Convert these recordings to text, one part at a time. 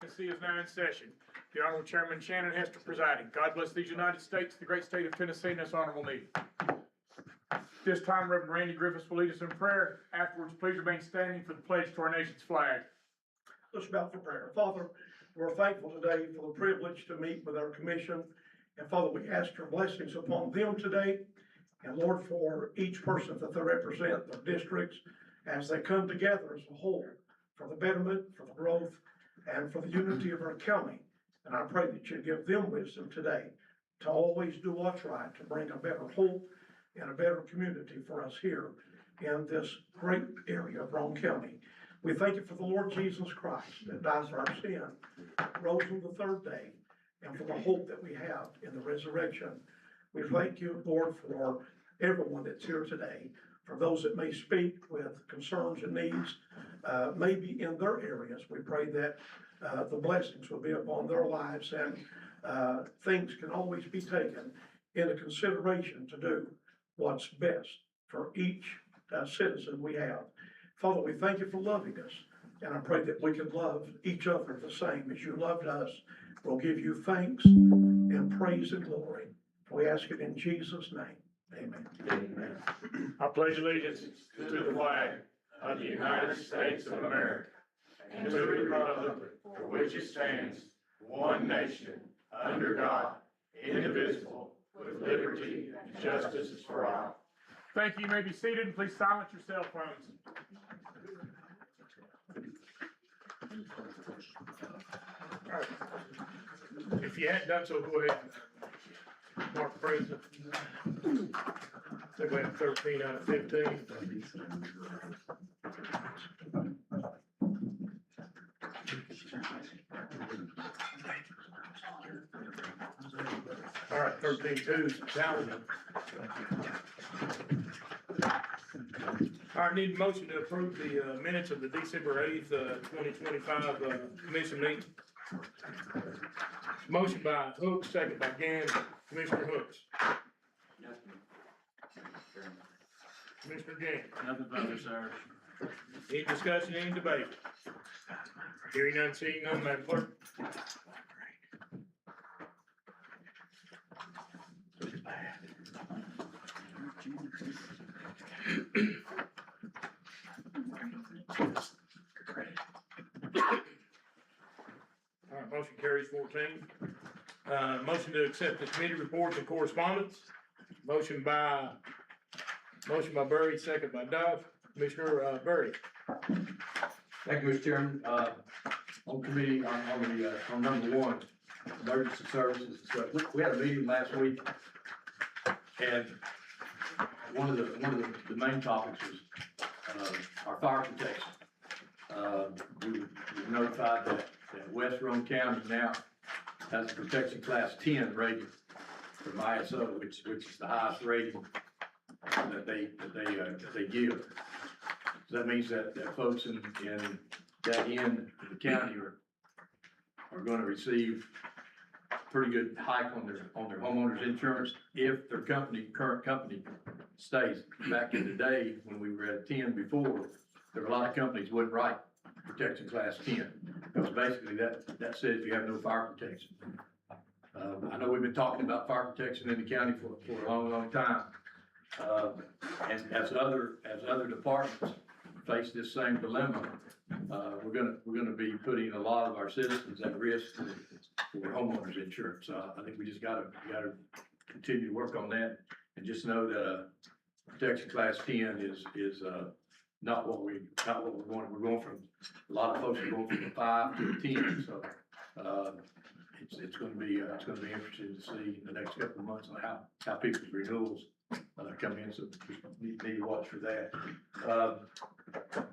Tennessee is now in session. The Honorable Chairman Shannon Hester presiding. God bless these United States, the great state of Tennessee, and this honorable meeting. This time, Reverend Randy Griffiths will lead us in prayer. Afterwards, please remain standing for the pledge to our nation's flag. Let's bow for prayer. Father, we're thankful today for the privilege to meet with our commission. And Father, we ask your blessings upon them today. And Lord, for each person that they represent, their districts, as they come together as a whole, for the betterment, for the growth, and for the unity of our county. And I pray that you give them wisdom today to always do what's right, to bring a better hope and a better community for us here in this great area of Roane County. We thank you for the Lord Jesus Christ that died for our sin, rose on the third day, and for the hope that we have in the resurrection. We thank you, Lord, for everyone that's here today, for those that may speak with concerns and needs, maybe in their areas. We pray that the blessings will be upon their lives, and things can always be taken into consideration to do what's best for each citizen we have. Father, we thank you for loving us, and I pray that we can love each other the same as you loved us. We'll give you thanks and praise and glory. We ask it in Jesus' name. Amen. Amen. I pledge allegiance to the flag of the United States of America and to the republic for which it stands, one nation, under God, indivisible, with liberty and justice for all. Thank you. You may be seated, and please silence your cell phones. All right. If you hadn't done so, go ahead and mark present. They went 13 out of 15. All right, 13-2 is challenging. All right, need a motion to approve the minutes of the December 8th, 2025 commission meeting. Motion by Hooks, second by Gann. Commissioner Hooks. Commissioner Gann. Nothing further, sir. Any discussion, any debate? Hearing none, seeing none, Madam Clerk. All right, motion carries 14. Motion to accept the committee reports and correspondence. Motion by Burry, second by Dove. Commissioner Burry. Thank you, Mr. Chairman. On committee, on number one, emergency services. So we had a meeting last week, and one of the main topics was our fire protection. We were notified that West Roane County now has a protection class 10 rating from ISO, which is the highest rating that they give. So that means that folks in that end of the county are going to receive a pretty good hike on their homeowners insurance if their current company stays. Back in the day when we were at 10 before, there were a lot of companies wouldn't write protection class 10 because basically that says you have no fire protection. I know we've been talking about fire protection in the county for a long time. And as other departments face this same dilemma, we're gonna be putting a lot of our citizens at risk for homeowners insurance. I think we just gotta continue to work on that, and just know that protection class 10 is not what we're going. We're going from, a lot of folks are going from a 5 to a 10. So it's going to be interesting to see in the next couple of months on how people's renewals come in. So we need to watch for that.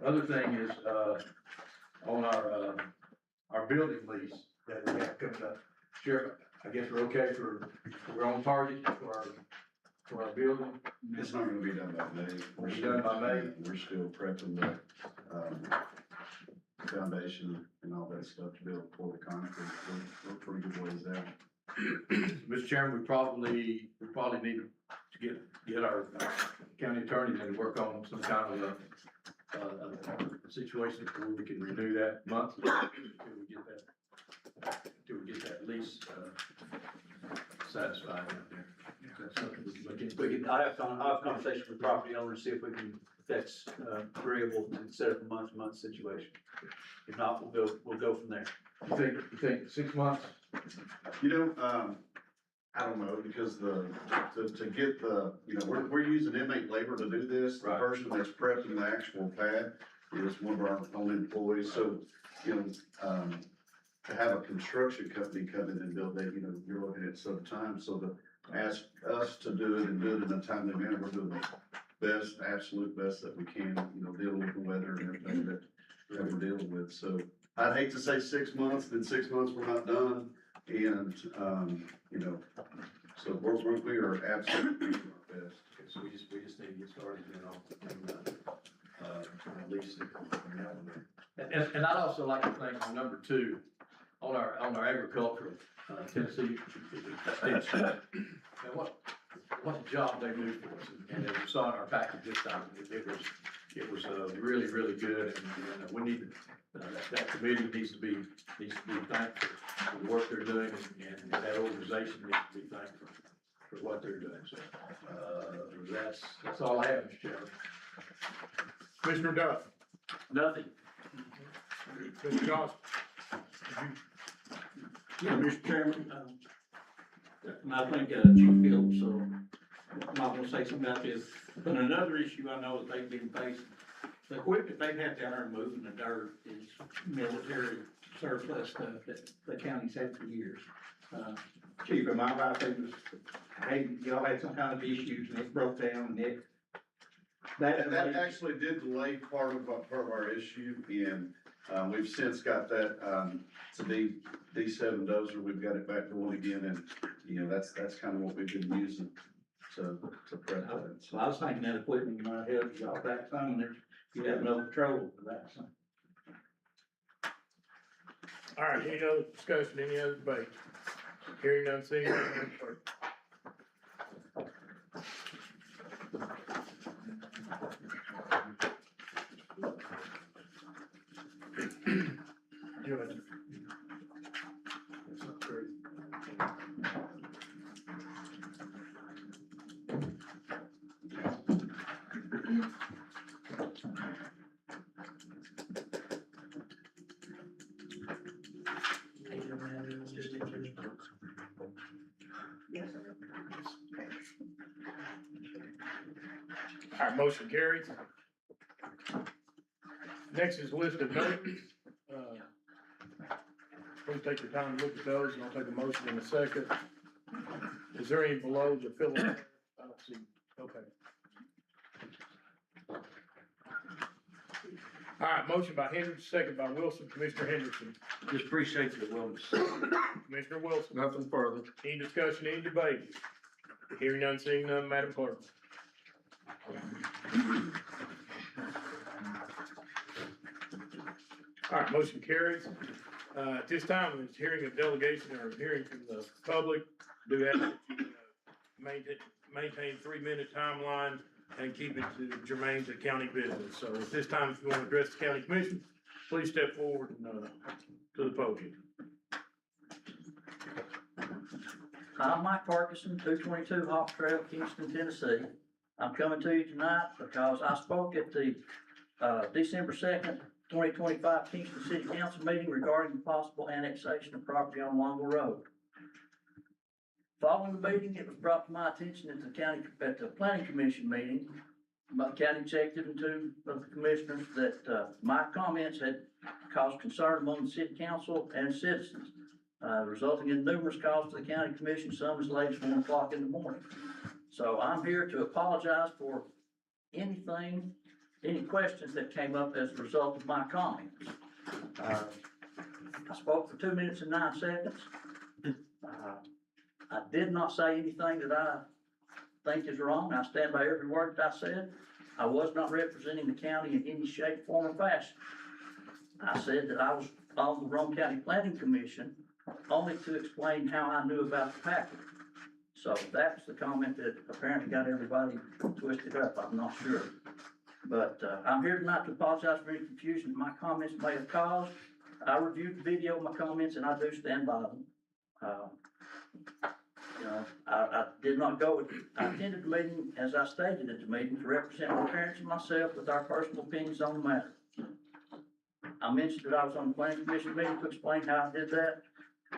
Other thing is on our building lease that we have coming up. Sheriff, I guess we're okay we're on target for our building. It's not gonna be done by May. We're done by May. We're still prepping the foundation and all that stuff to build for the concrete. We're pretty good ways out. Mr. Chairman, we probably need to get our county attorney to work on some kind of a situation where we can renew that monthly until we get that until we get that lease, satisfied out there. That's something we can look into. I have conversations with property owners, see if we can, if that's, agreeable, and set up a month-to-month situation. If not, we'll go from there. You think 6 months? You know, I don't know, because to get the, you know, we're using inmate labor to do this. The Right. person that's prepping the actual pad is one of our own employees, so, you know, to have a construction company come in and build that, you know, you're looking at some time, so to ask us to do it and do it in a timely manner, we're doing the best, absolute best that we can, you know, dealing with the weather and everything that we're dealing with, so I'd hate to say 6 months, then 6 months we're not done, and, you know, so we are absolutely doing our best. Okay, so we just need to get started, you know, and at least. And I'd also like to thank on number 2, on our agricultural, Tennessee extension. And what a job they do for us, and as you saw in our package this time, it was really, really good, and we need to, that committee needs to be thankful for the work they're doing, and that organization needs to be thankful for what they're doing, so, that's all I have, Mr. Chairman. Commissioner Duff, Nothing. Mr. Johnson. Yeah, Mr. Chairman, and I think, Chief Phillips, so I'm not gonna say something about this, but another issue I know that they've been facing, the equipment they've had down there moving the dirt is military surplus stuff that the county's had for years. Chief, am I right, there was, hey, y'all had some kind of issues and it broke down and That actually did delay part of our issue, and, we've since got that, it's a D7 dozer, we've got it back going again, and, you know, that's kind of what we've been using to prep that. So I was thinking that equipment might help y'all back some, and there's, you have no control over that, so. All right, any other discussion, any other debate? Hearing none, seeing none, Madam Clerk. Judge. That's not true. All right, motion carries. Next is list of notes. Please take your time to look at those, and I'll take a motion in a second. Is there any below the fill? I don't see, okay. All right, motion by Henderson, second by Wilson. Commissioner Henderson. Just appreciate the willingness. Commissioner Wilson. Nothing further. Any discussion, any debate? Hearing none, seeing none, Madam Clerk. All right, motion carries. At this time, it's hearing a delegation or hearing from the public. Do have to maintain 3-minute timeline and keep it to germane to county business. So at this time, if you want to address the county commission, please step forward and, to the podium. I'm Mike Parkinson, 222 Hawk Trail, Kingston, Tennessee. I'm coming to you tonight because I spoke at the December 2nd, 2025 Kingston City Council meeting regarding the possible annexation of property on Longo Road. Following the meeting, it was brought to my attention at the Planning Commission meeting by the county executive and 2 of the commissioners that my comments had caused concern among the city council and citizens, resulting in numerous calls to the county commission, some as late as 1 o'clock in the morning. So I'm here to apologize for any questions that came up as a result of my comments. I spoke for 2 minutes and 9 seconds. I did not say anything that I think is wrong. I stand by every word that I said. I was not representing the county in any shape, form, or fashion. I said that I was on the Roane County Planning Commission only to explain how I knew about the package. So that's the comment that apparently got everybody twisted up. I'm not sure. But I'm here tonight to apologize for any confusion that my comments may have caused. I reviewed the video, my comments, and I do stand by them. You know, I did not go, I attended the meeting, as I stated at the meeting, to represent my parents and myself with our personal opinions on the matter. I mentioned that I was on the planning commission meeting to explain how I did that.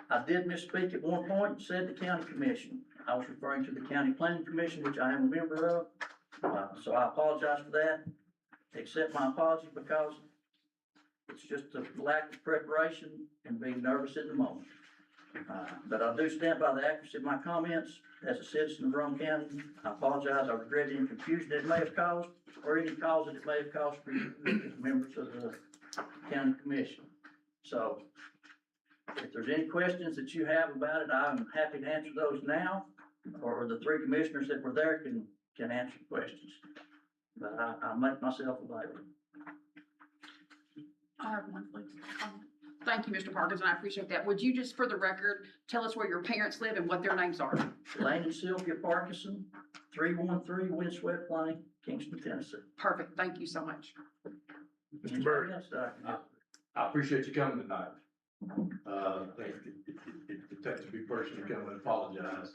I did misspeak at one point and said the county commission. I was referring to the county planning commission, which I am a member of. So I apologize for that. Accept my apology because it's just a lack of preparation and being nervous in the moment. But I do stand by the accuracy of my comments as a citizen of Roane County. I apologize. I regret any confusion it may have caused or any cause that it may have caused for you as members of the county commission. So if there's any questions that you have about it, I'm happy to answer those now, or the three commissioners that were there can answer questions. But I'll make myself available. I have one, please. Thank you, Mr. Parkins, and I appreciate that. Would you just, for the record, tell us where your parents live and what their names are? Lane and Sylvia Parkinson, 313 Windswept Lane, Kingston, Tennessee. Perfect. Thank you so much. Mr. Byrd, I appreciate you coming tonight. I think it takes a big person to come and apologize.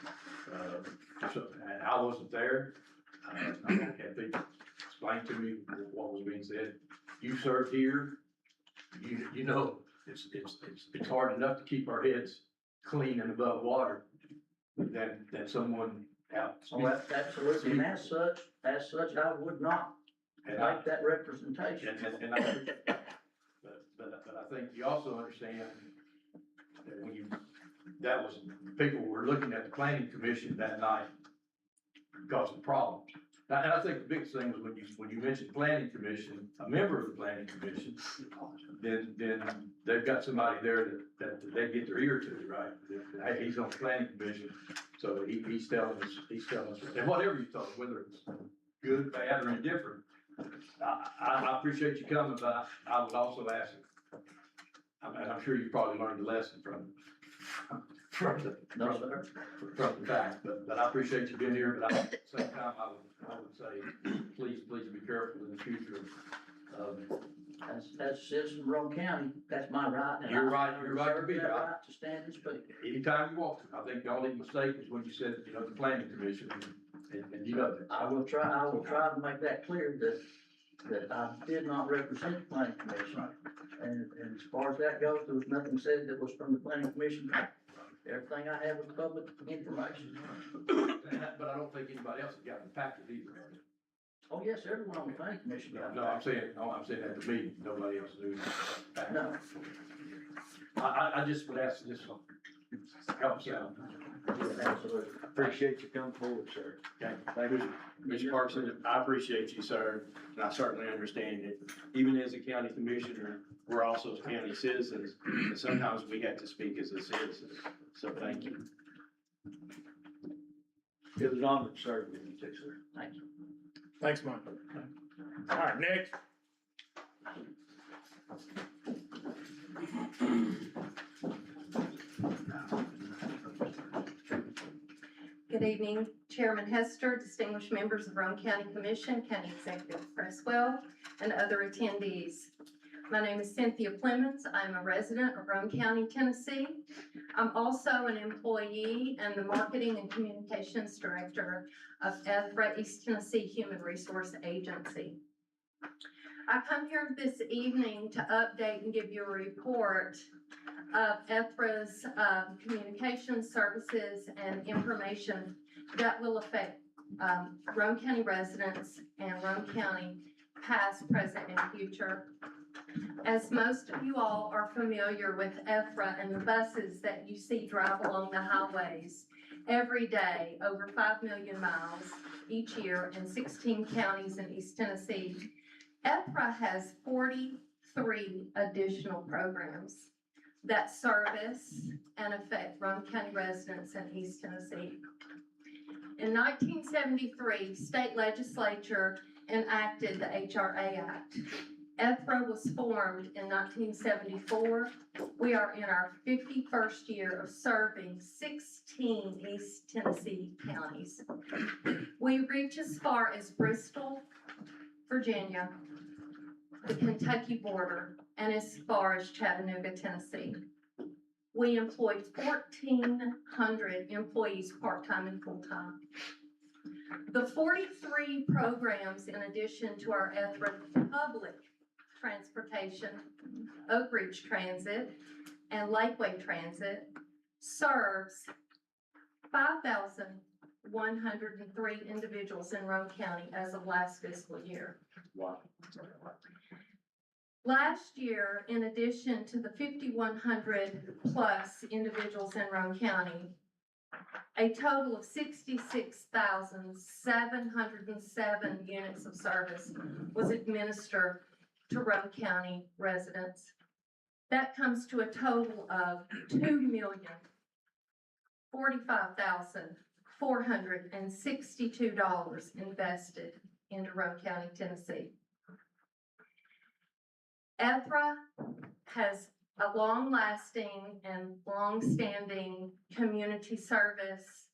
And I wasn't there. I can't think, explain to me what was being said. You served here. You know, it's hard enough to keep our heads clean and above water than someone out. Oh, absolutely, and as such, I would not make that representation. But I think you also understand that people were looking at the planning commission that night because of problems. And I think the biggest thing was when you mentioned planning commission, a member of the planning commission, then they've got somebody there that they get their ear to, right? Hey, he's on the planning commission, so he's telling us, and whatever you told, whether it's good, bad, or indifferent. I appreciate you coming, but I would also ask, I'm sure you probably learned a lesson from the fact, but I appreciate you being here, but at the same time, I would say, please be careful in the future. As a citizen of Roane County, that's my right. And You're right I to reserve be that right. right to stand and speak. Anytime you want to. I think the only mistake is when you said, the planning commission, and you know that. I will try to make that clear that I did not represent the planning commission. And as far as that goes, there was nothing said that was from the planning commission. Everything I had was public information. But I don't think anybody else has gotten impacted either. Oh, yes, everyone on the planning commission got No, I'm saying at the meeting, nobody else knew. No. I just would ask this one. Helps out. Absolutely. Appreciate you coming forward, sir. Okay. Thank you. Mr. Parkinson, I appreciate you, sir, and I certainly understand it. Even as a county commissioner, we're also county citizens, and sometimes we have to speak as a citizen, so thank you. It was an honor to serve with you too, sir. Thank you. Thanks, Mike. All right, next. Good evening, Chairman Hester, distinguished members of Roane County Commission, County Executive Cresswell, and other attendees. My name is Cynthia Clemens. I'm a resident of Roane County, Tennessee. I'm also an employee and the Marketing and Communications Director of ETHRA East Tennessee Human Resource Agency. I come here this evening to update and give you a report of ETHRA's communication services and information that will affect Roane County residents and Roane County past, present, and future. As most of you all are familiar with ETHRA and the buses that you see drive along the highways every day, over 5 million miles each year in 16 counties in East Tennessee, ETHRA has 43 additional programs that service and affect Roane County residents in East Tennessee. In 1973, state legislature enacted the HRA Act. ETHRA was formed in 1974. We are in our 51st year of serving 16 East Tennessee counties. We reach as far as Bristol, Virginia, the Kentucky border, and as far as Chattanooga, Tennessee. We employed 1,400 employees, part-time and full-time. The 43 programs, in addition to our Ethra public transportation, Oak Ridge Transit, and Lakeway Transit, serves 5,103 individuals in Roane County as of last fiscal year. Wow. Last year, in addition to the 5,100 plus individuals in Roane County, a total of 66,707 units of service was administered to Roane County residents. That comes to a total of $2,045,462 invested into Roane County, Tennessee. Ethra has a long-lasting and long-standing community service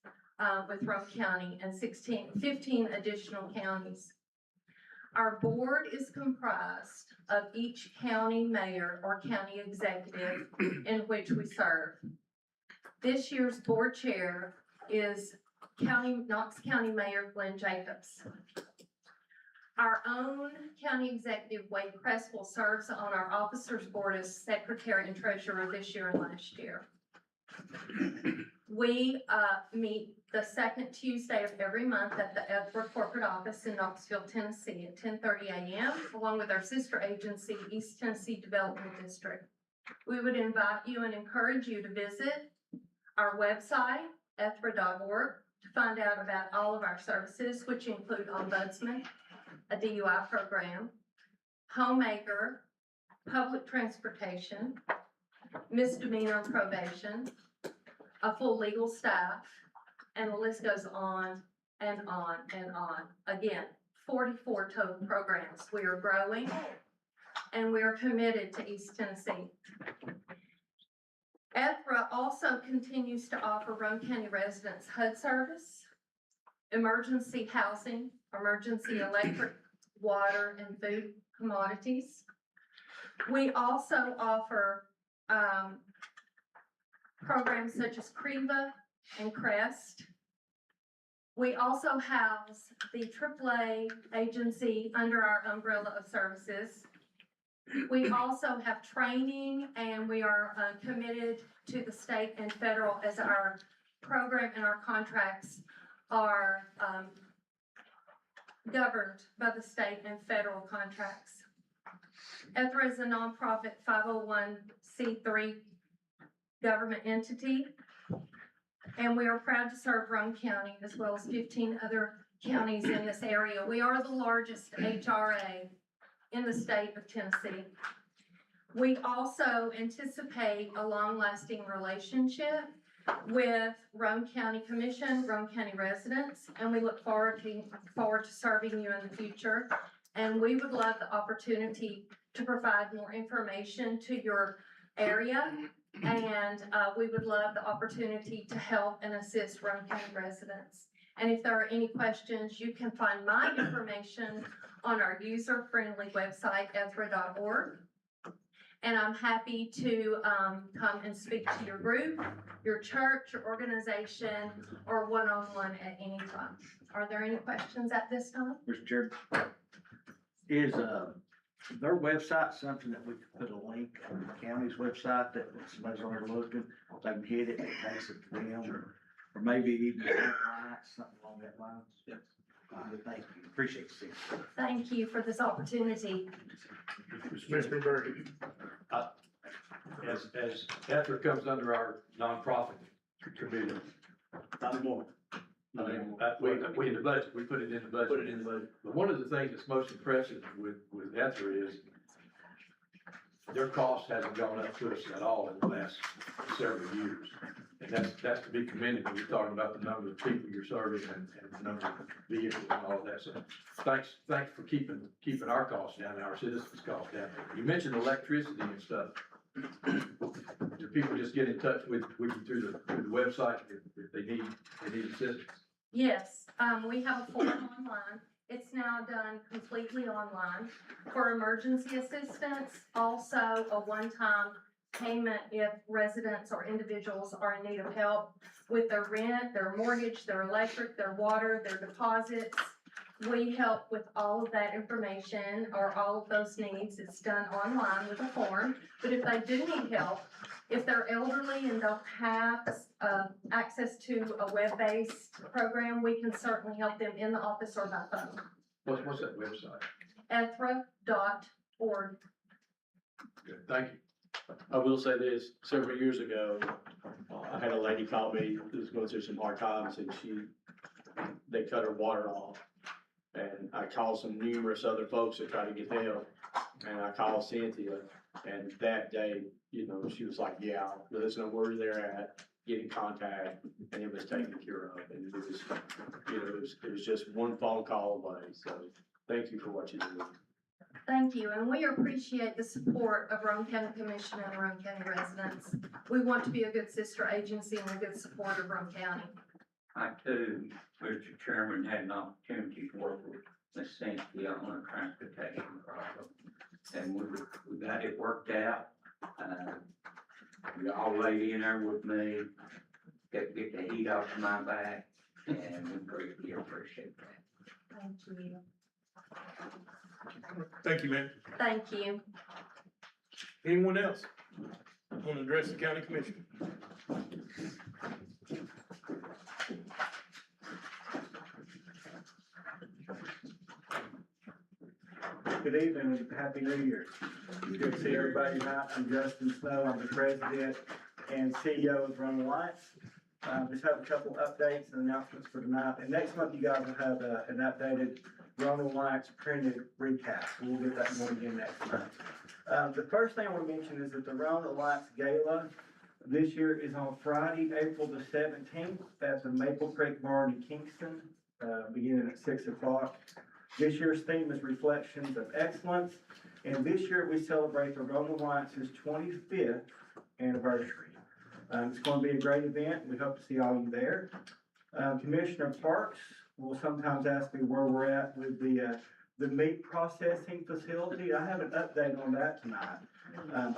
with Roane County and 15 additional counties. Our board is comprised of each county mayor or county executive in which we serve. This year's board chair is Knox County Mayor Glenn Jacobs. Our own county executive, Wade Cresswell, serves on our officers board as secretary and treasurer this year and last year. We meet the second Tuesday of every month at the Ethra corporate office in Knoxville, Tennessee at 10:30 a.m., along with our sister agency, East Tennessee Development District. We would invite you and encourage you to visit our website, ethra.org, to find out about all of our services, which include ombudsman, a DUI program, homemaker, public transportation, misdemeanor probation, a full legal staff, and the list goes on and on and on. Again, 44 total programs. We are growing and we are committed to East Tennessee. Ethra also continues to offer Roane County residents HUD service, emergency housing, emergency electric, water, and food commodities. We also offer programs such as CREVA and CREST. We also house the AAA agency under our umbrella of services. We also have training, and we are committed to the state and federal as our program and our contracts are governed by the state and federal contracts. Ethra is a nonprofit 501c3 government entity, and we are proud to serve Roane County as well as 15 other counties in this area. We are the largest HRA in the state of Tennessee. We also anticipate a long-lasting relationship with Roane County Commission, Roane County residents, and we look forward to serving you in the future. And we would love the opportunity to provide more information to your area, and we would love the opportunity to help and assist Roane County residents. And if there are any questions, you can find my information on our user-friendly website, ethra.org. And I'm happy to come and speak to your group, your church, your organization, or one-on-one at any time. Are there any questions at this time? Mr. Chair, is their website something that we could put a link on the county's website that when somebody's already looking, they can hit it, it takes it to them, or maybe even something along that line? Yes. Thank you, appreciate it. Thank you for this opportunity. Mr. Berry. As Ethra comes under our nonprofit committee, Not anymore. I mean, we in the budget, we put it in the budget. Put it in the budget. But one of the things that's most impressive with Ethra is their cost hasn't gone up to us at all in the last several years. And that's to be commended when you're talking about the number of people you're serving and the number of vehicles and all of that. So thanks for keeping our costs down, our citizens' costs down. You mentioned electricity and stuff. Do people just get in touch with you through the website if they need assistance? Yes, we have a form online. It's now done completely online. For emergency assistance, also a one-time payment if residents or individuals are in need of help with their rent, their mortgage, their electric, their water, their deposits. We help with all of that information or all of those needs. It's done online with a form. But if they do need help, if they're elderly and don't have access to a web-based program, we can certainly help them in the office or by phone. What's that website? ethra.org. Good, thank you. I will say this, several years ago, I had a lady call me who was going through some hard times and they cut her water off. And I called some numerous other folks to try to get help, and I called Cynthia, and that day, you know, she was like, yeah, let us know where they're at, get in contact, and it was taken care of, and it was, you know, it was just one phone call away, so thank you for what you do. Thank you, and we appreciate the support of Roane County Commission and the Roane County residents. We want to be a good sister agency and a good support of Roane County. I too, Mr. Chairman, had an opportunity to work with Ms. Cynthia on a transportation problem. And we got it worked out. We all laid in there with me, get the heat off my back, and we greatly appreciate that. Thank you. Thank you, ma'am. Thank you. Anyone else want to address the county commission? Good evening and Happy New Year. It's good to see everybody tonight. I'm Justin Snow. I'm the president and CEO of Roane Alliance. Just have a couple updates and announcements for tonight. And next month, you guys will have an updated Roane Alliance printed recap. We'll get that going again next month. The first thing I want to mention is that the Roane Alliance Gala this year is on Friday, April the 17th at the Maple Creek Barn in Kingston, beginning at 6 o'clock. This year's theme is Reflections of Excellence, and this year we celebrate the Roane Alliance's 25th anniversary. It's going to be a great event. We hope to see all of you there. Commissioner Parks will sometimes ask me where we're at with the meat processing facility. I have an update on that tonight.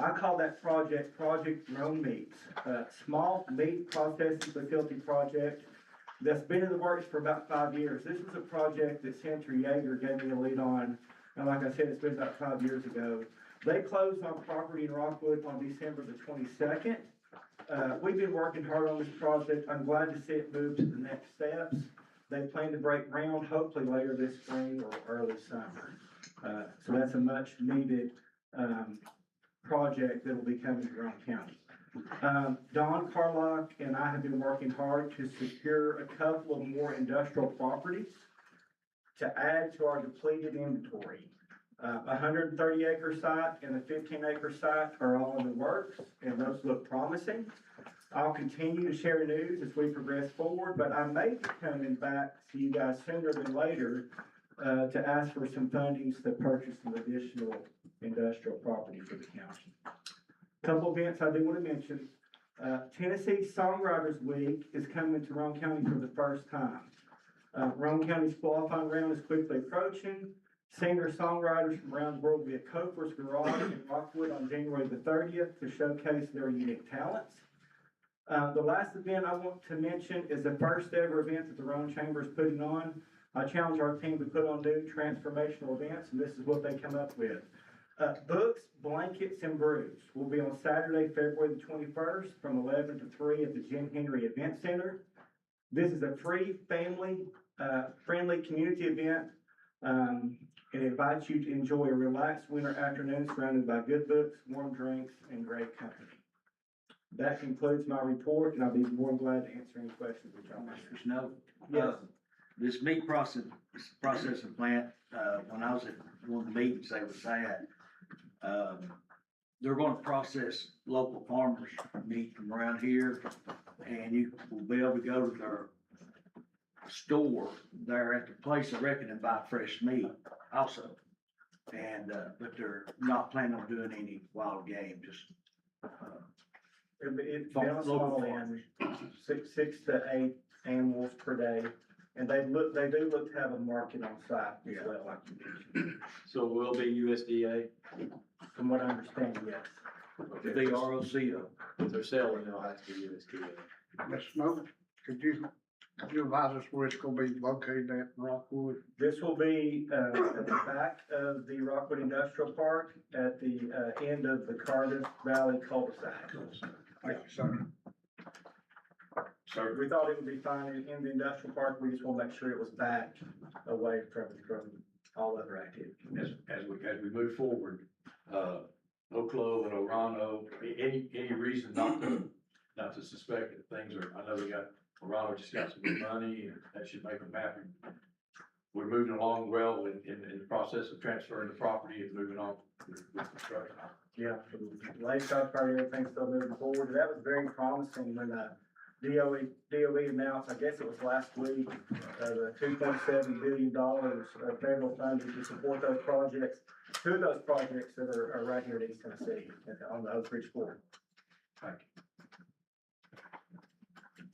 I call that Project Roane Meats, small meat processing facility project that's been in the works for about 5 years. This was a project that Senator Yeager gave me a lead on, and like I said, it's been about 5 years ago. They closed on property in Rockwood on December the 22nd. We've been working hard on this project. I'm glad to see it move to the next steps. They plan to break ground hopefully later this spring or early summer. So that's a much needed project that will be coming to Roane County. Don Carlock and I have been working hard to secure a couple of more industrial properties to add to our depleted inventory. 130-acre site and a 15-acre site are all in the works, and those look promising. I'll continue to share news as we progress forward, but I may be coming back to you guys sooner than later to ask for some fundings to purchase some additional industrial property for the county. Couple events I do want to mention. Tennessee Songwriters Week is coming to Roane County for the first time. Roane County's qualifying round is quickly approaching. Singer-songwriters from around the world will be at Cofer's Garage in Rockwood on January the 30th to showcase their unique talents. The last event I want to mention is the first ever event that the Roane Chamber is putting on. I challenge our team to put on new transformational events, and this is what they come up with. Books, Blankets, and Brews will be on Saturday, February the 21st from 11 to 3 at the Jim Henry Event Center. This is a free, family-friendly community event. It invites you to enjoy a relaxed winter afternoon surrounded by good books, warm drinks, and great company. That concludes my report, and I'll be more than glad to answer any questions that y'all might have. Mr. Snow? Yes. This meat processing plant, when I was at one of the meetings they was at, they're gonna process local farmers' meat from around here, and you will be able to go to their store there at the place, I reckon, and buy fresh meat also. And, but they're not planning on doing any wild game, just, It's balanced all in, six to eight animals per day, And they do look to have a market on site as well, like you mentioned. So it will be USDA, From what I understand, yes. The ROCO. if they're selling, they'll have to be USDA. Mr. Snow, could you advise us where it's gonna be located at Rockwood? This will be, at the back of the Rockwood Industrial Park, at the, end of the Cardiff Valley cul-de-sac. Thank you, sir. So we thought it would be fine in the industrial park, we just want to make sure it was back away from all other activities. As we move forward, Oclo and Orano, any reason not to suspect that things are, I know Orano just got some good money and that should make them happy. We're moving along well in the process of transferring the property and moving on with construction. Yeah, for the lakeside part, everything's still moving forward, that was very promising when, DOE announced, I guess it was last week, the $2.7 billion of federal funding to support those projects. Two of those projects that are right here in East Tennessee, on the Oak Ridge Board. Thank you.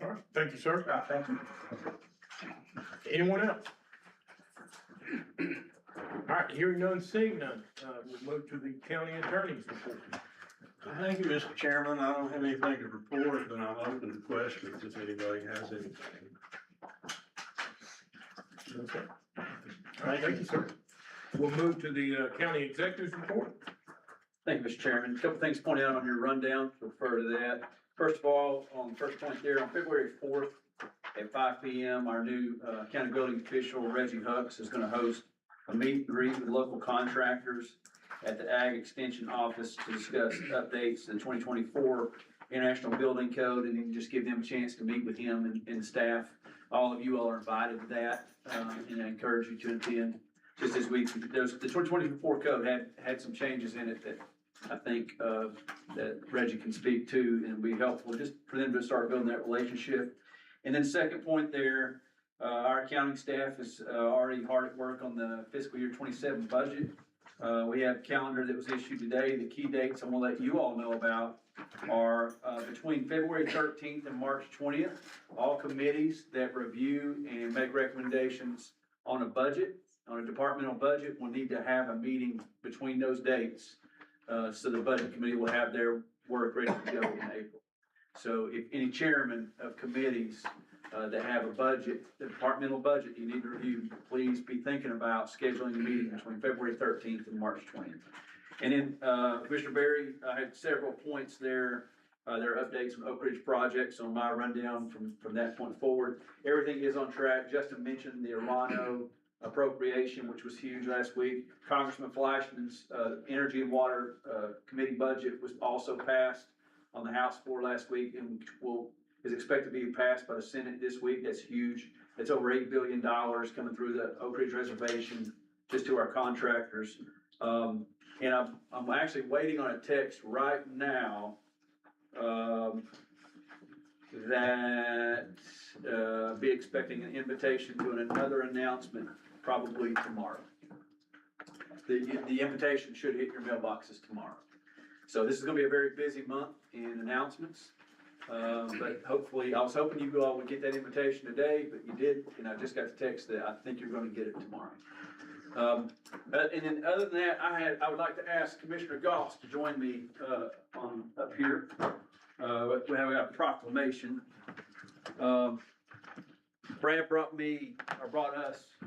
All right, thank you, sir. Thank you. Anyone else? All right, hearing none, seeing none, we'll move to the county attorney's report. Thank you, Mr. Chairman. I don't have anything to report, but I'm open to questions if anybody has anything. Okay. All right, thank you, sir. We'll move to the county executive's report. Thank you, Mr. Chairman. A couple things pointed out on your rundown, refer to that. First of all, on the first point there, on February 4th at 5 p.m., our new county building official, Reggie Hucks, is gonna host a meet and greet with local contractors at the Ag Extension Office to discuss updates to the 2024 International Building Code, and then just give them a chance to meet with him and the staff. All of you all are invited to that, and I encourage you to attend. Just as the 2024 code had some changes in it that I think that Reggie can speak to, and it'll be helpful just for them to start building that relationship. And then second point there, our accounting staff is already hard at work on the fiscal year 27 budget. We have a calendar that was issued today. The key dates I'm gonna let you all know about are between February 13th and March 20th. All committees that review and make recommendations on a budget, on a departmental budget, will need to have a meeting between those dates. So the budget committee will have their work ready to go in April. So if any chairman of committees that have a budget, the departmental budget you need to review, please be thinking about scheduling a meeting between February 13th and March 20th. And then, Commissioner Berry, I had several points there. There are updates on Oak Ridge projects on my rundown from that point forward. Everything is on track. Justin mentioned the Orano appropriation, which was huge last week. Congressman Flashman's Energy and Water Committee budget was also passed on the House floor last week, and is expected to be passed by the Senate this week. That's huge. That's over $8 billion coming through the Oak Ridge Reservation just to our contractors. And I'm actually waiting on a text right now that be expecting an invitation to another announcement probably tomorrow. The invitation should hit your mailboxes tomorrow. So this is gonna be a very busy month in announcements. But hopefully, I was hoping you all would get that invitation today, but you did, and I just got the text that I think you're gonna get it tomorrow. And then other than that, I would like to ask Commissioner Goss to join me, up here. We have a proclamation. Brad brought us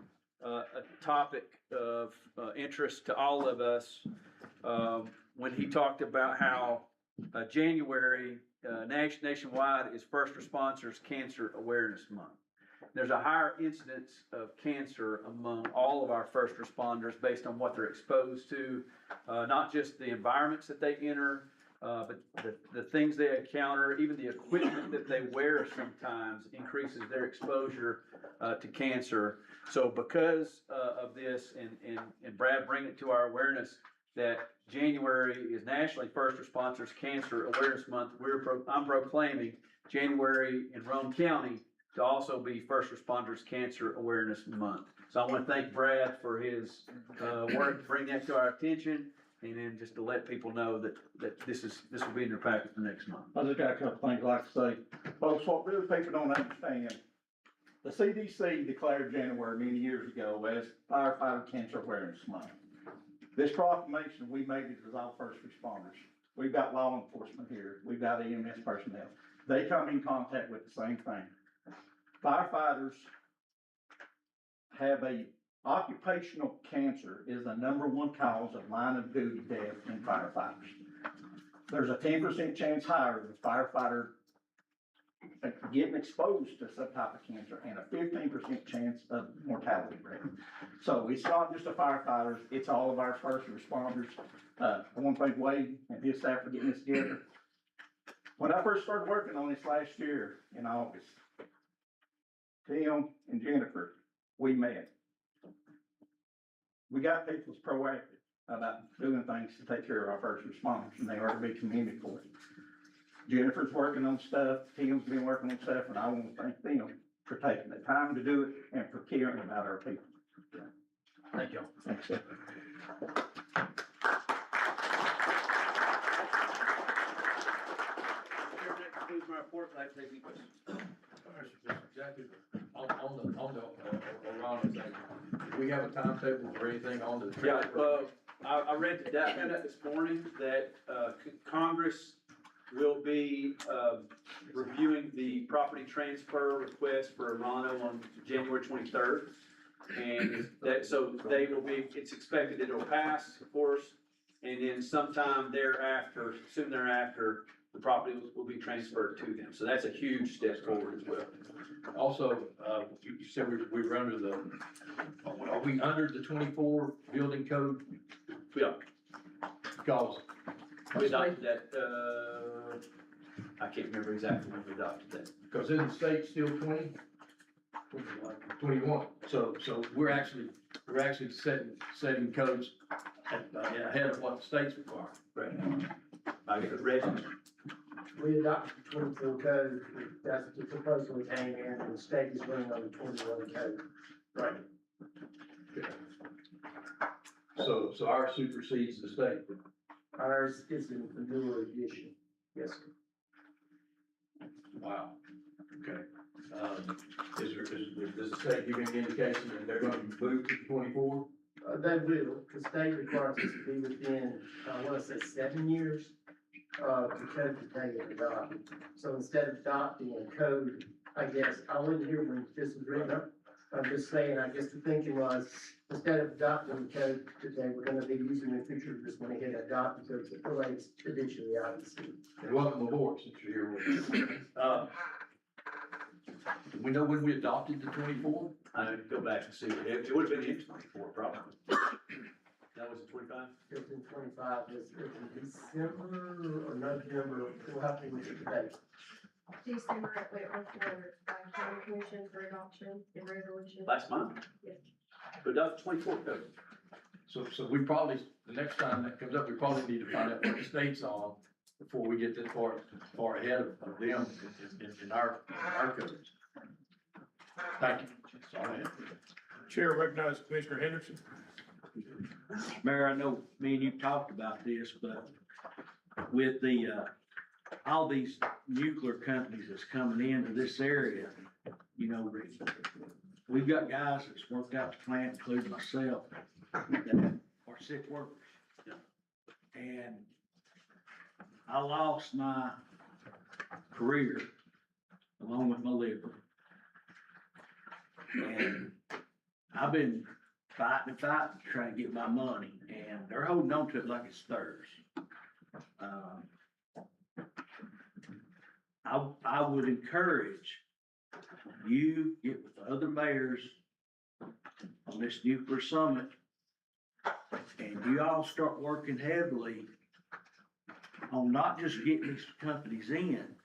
a topic of interest to all of us when he talked about how January nationwide is First Responders Cancer Awareness Month. There's a higher incidence of cancer among all of our first responders based on what they're exposed to, not just the environments that they enter, but the things they encounter, even the equipment that they wear sometimes increases their exposure to cancer. So because of this, and Brad bringing it to our awareness that January is nationally First Responders Cancer Awareness Month, I'm proclaiming January in Roane County to also be First Responders Cancer Awareness Month. So I want to thank Brad for his work to bring that to our attention, and then just to let people know that this will be in their packet for next month. I just got a couple things I'd like to say. Folks, what really people don't understand, The CDC declared January many years ago as firefighter cancer awareness month. This proclamation, we made it as all first responders. We've got law enforcement here, we've got EMS personnel. They come in contact with the same thing. Firefighters have occupational cancer is the #1 cause of line of duty death in firefighters. There's a 10% chance higher of a firefighter getting exposed to some type of cancer and a 15% chance of mortality rate. So it's not just the firefighters, it's all of our first responders. I want to thank Wade and his staff for getting this together. When I first started working on this last year in August, Tim and Jennifer, we met. We got people that's proactive about doing things to take care of our first responders, and they are to be commended for it. Jennifer's working on stuff, Tim's been working on stuff, and I want to thank them for taking the time to do it and for caring about our people. Thank you. Thanks, sir. That concludes my report. I'd like to take any questions. Exactly. On the Roane thing, do we have a timetable or anything on the? Yeah, I read the data this morning that, Congress will be, reviewing the property transfer request for Roane on January 23rd. And that, so they will be, it's expected it'll pass, of course, and then sometime thereafter, soon thereafter, the property will be transferred to them. So that's a huge step forward as well. Also, you said we're under the, are we under the 24 building code? Yeah, Because we adopted that, I can't remember exactly when we adopted that. Because in the state still 20? 21. So we're actually setting codes ahead of what the states require. Right. I get it ready. We adopted the 24 code, that's the proposal we came in, and the state is running on the 21 code. Right. So ours supersedes the state. Ours is in the newer edition. Yes, sir. Wow. Okay. Does the state give any indication that they're gonna move to 24? They will, the state requires us to be within, I wanna say 7 years, of the code that they have adopted. So instead of adopting a code, I guess, I wasn't here when this was written up. I'm just saying, I guess the thinking was, instead of adopting the code that they were gonna be using in the future, just went ahead and adopted the latest edition of the IBC. And welcome aboard since you're here with us. Do we know when we adopted the 24? I need to go back and see. It would have been in 24 probably. That was in 25? It was in 25, it was in December or November, we'll have to look at the date. December, it went for, county commission for adoption and resolution. Last month? Yes. But that's 24 code. So we probably, the next time that comes up, we probably need to find out what the state's on before we get this far ahead of them in our codes. Thank you. That's all I have. Chair recognizes Commissioner Henderson. Mayor, I know me and you talked about this, but with the, all these nuclear companies that's coming into this area, you know, we've got guys that's worked out the plant, including myself, that are sick workers. And I lost my career along with my liver. And I've been fighting to try to get my money, and they're holding on to it like it's theirs. I would encourage you get with the other mayors on this nuclear summit, and you all start working heavily on not just getting these companies in,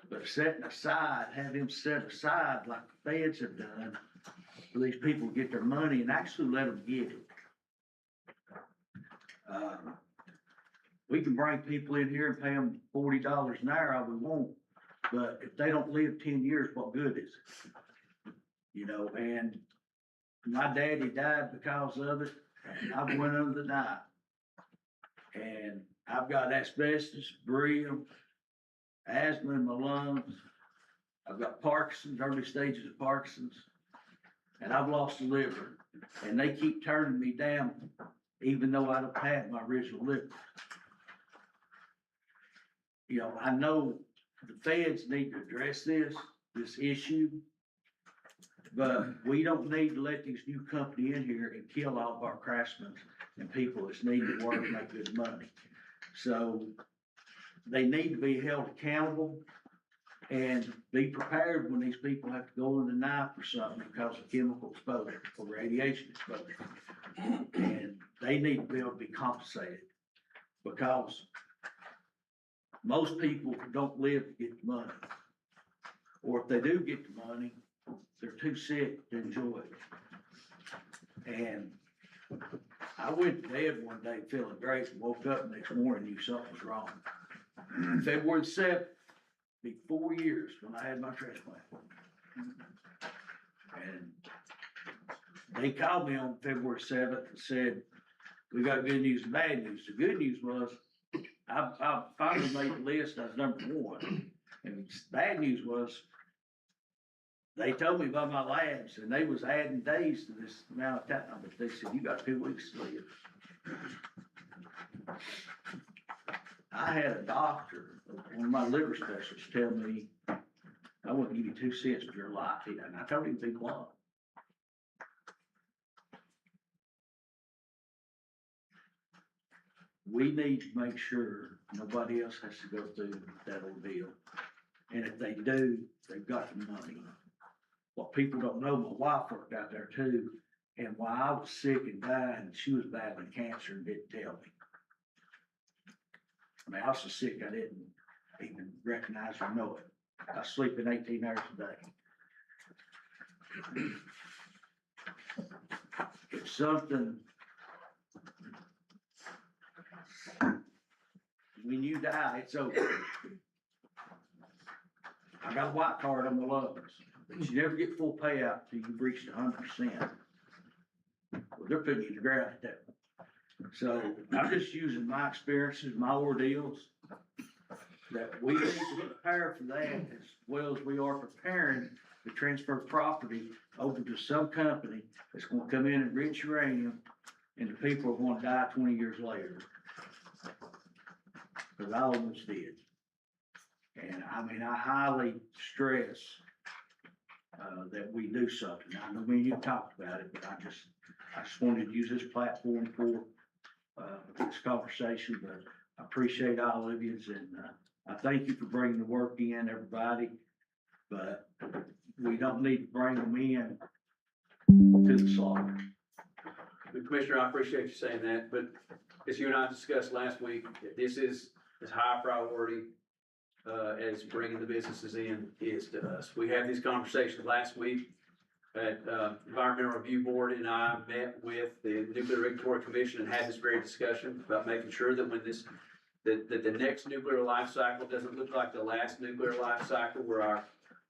but setting aside, have them set aside like the feds have done for these people to get their money and actually let them get it. We can bring people in here and pay them $40 an hour, all we want, but if they don't live 10 years, what good is it? You know, and my daddy died because of it, and I went under the knife. And I've got asbestos, barium, asthma in my lungs. I've got Parkinson's, early stages of Parkinson's, and I've lost a liver, and they keep turning me down, even though I don't have my original liver. You know, I know the feds need to address this issue, but we don't need to let these new company in here and kill all of our craftsmen and people that's needing to work and make good money. So they need to be held accountable and be prepared when these people have to go in the knife or something because of chemical exposure or radiation exposure. And they need to be able to be compensated, because most people don't live to get the money. Or if they do get the money, they're too sick to enjoy it. And I went to bed one day feeling great and woke up the next morning and knew something was wrong. February 7th, be 4 years when I had my transplant. And they called me on February 7th and said, we got good news and bad news. The good news was I finally made the list. I was number 1. And the bad news was they told me about my labs and they was adding days to this amount of time. But they said, you got 2 weeks to live. I had a doctor, one of my liver specialists, tell me, I wouldn't give you 2 cents for your life. And I told him to be quiet. We need to make sure nobody else has to go through that ordeal. And if they do, they've got the money. What people don't know, my wife worked out there too. And while I was sick and dying, she was battling cancer and didn't tell me. I mean, I was so sick I didn't even recognize or know it. I was sleeping 18 hours a day. It's something, when you die, it's over. I got a white card on my lungs, but you never get full payout till you've reached 100%. Well, they're putting you in the ground at that point. So I'm just using my experiences, my ordeals, that we need to prepare for that as well as we are preparing to transfer property over to some company that's gonna come in and enrich uranium, and the people are gonna die 20 years later. Because I almost did. And I mean, I highly stress that we do something. I know me and you talked about it, but I just wanted to use this platform for this conversation. But I appreciate all of you, and I thank you for bringing the work in, everybody. But we don't need to bring them in to the slaughter. Commissioner, I appreciate you saying that, but as you and I discussed last week, this is as high priority as bringing the businesses in is to us. We had these conversations last week at Environmental Review Board, and I met with the Nuclear Regulatory Commission and had this very discussion about making sure that when that the next nuclear life cycle doesn't look like the last nuclear life cycle, where our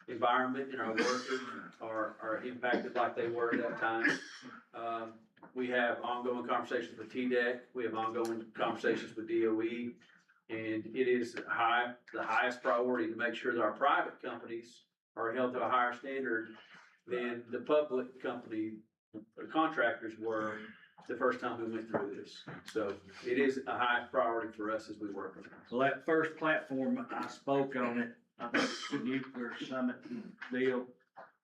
environment and our workers are impacted like they were at that time. We have ongoing conversations with TDEC. We have ongoing conversations with DOE. And it is the highest priority to make sure that our private companies are held to a higher standard than the public company contractors were the first time we went through this. So it is a high priority for us as we work on it. So that first platform, I spoke on it, I think it's the nuclear summit deal.